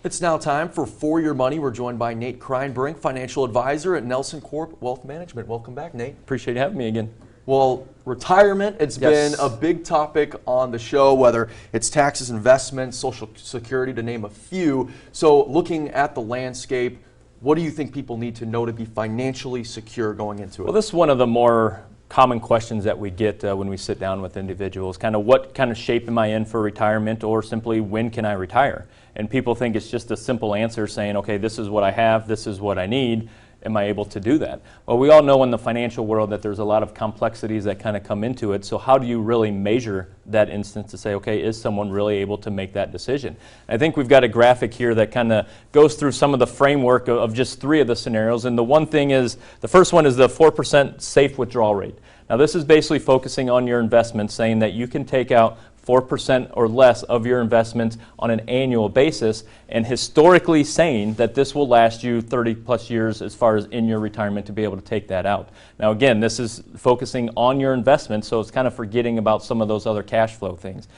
It's now time for Your Money. We're joined by Nate Kreinbrink, financial advisor at NelsonCorp Wealth Management. Welcome back, Nate. Appreciate you having me again. Well, retirement, it's been a big topic on the show, whether it's taxes, investments, Social Security, to name a few. So looking at the landscape, what do you think people need to know to be financially secure going into it? Well, this is one of the more common questions that we get when we sit down with individuals. Kind of what kind of shape am I in for retirement, or simply when can I retire? And people think it's just a simple answer saying, okay, this is what I have, this is what I need. Am I able to do that? Well, we all know in the financial world that there's a lot of complexities that kind of come into it. So how do you really measure that instance to say, okay, is someone really able to make that decision? I think we've got a graphic here that kind of goes through some of the framework of just three of the scenarios. And the one thing is, the first one is the 4% safe withdrawal rate. Now this is basically focusing on your investments, saying that you can take out 4% or less of your investments on an annual basis, and historically saying that this will last you 30 plus years as far as in your retirement to be able to take that out. Now again, this is focusing on your investments, so it's kind of forgetting about some of those other cash flow things.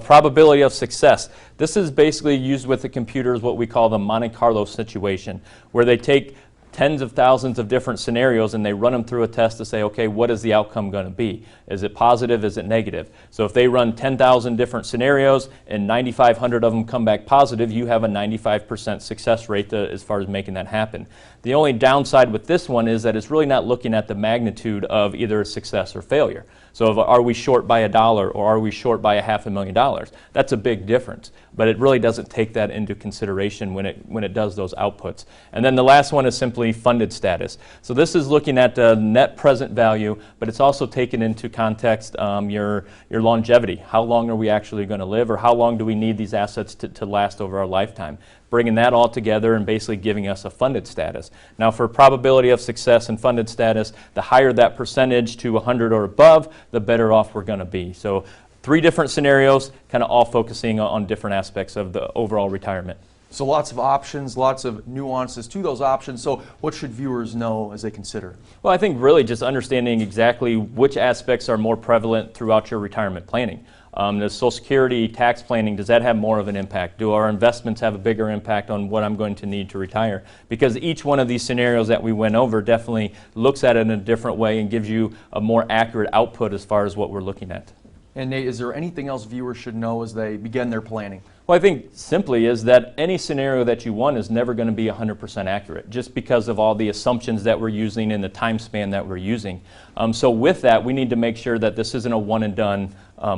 Probability of success. This is basically used with the computers, what we call the Monte Carlo situation, where they take tens of thousands of different scenarios and they run them through a test to say, okay, what is the outcome going to be? Is it positive? Is it negative? So if they run 10,000 different scenarios and 9,500 of them come back positive, you have a 95% success rate as far as making that happen. The only downside with this one is that it's really not looking at the magnitude of either success or failure. So are we short by $1 or are we short by $500,000? That's a big difference, but it really doesn't take that into consideration when it does those outputs. And then the last one is simply funded status. So this is looking at the net present value, but it's also taken into context your longevity. How long are we actually going to live, or how long do we need these assets to last over our lifetime? Bringing that all together and basically giving us a funded status. Now for probability of success and funded status, the higher that percentage to 100 or above, the better off we're going to be. So three different scenarios, kind of all focusing on different aspects of the overall retirement. So lots of options, lots of nuances to those options. So what should viewers know as they consider? Well, I think really just understanding exactly which aspects are more prevalent throughout your retirement planning. Does Social Security, tax planning, does that have more of an impact? Do our investments have a bigger impact on what I'm going to need to retire? Because each one of these scenarios that we went over definitely looks at it in a different way and gives you a more accurate output as far as what we're looking at. And Nate, is there anything else viewers should know as they begin their planning? Well, I think simply is that any scenario that you want is never going to be 100% accurate, just because of all the assumptions that we're using and the time span that we're using. So with that, we need to make sure that this isn't a one and done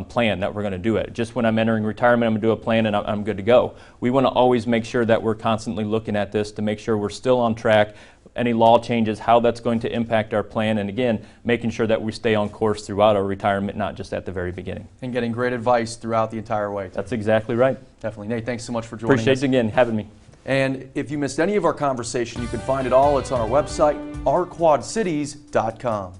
plan that we're going to do it. Just when I'm entering retirement, I'm going to do a plan and I'm good to go. We want to always make sure that we're constantly looking at this to make sure we're still on track. Any law changes, how that's going to impact our plan, and again, making sure that we stay on course throughout our retirement, not just at the very beginning. And getting great advice throughout the entire way. That's exactly right. Definitely. Nate, thanks so much for joining us. Appreciate it again, having me. And if you missed any of our conversation, you can find it all. It's on our website, ourquadcities.com.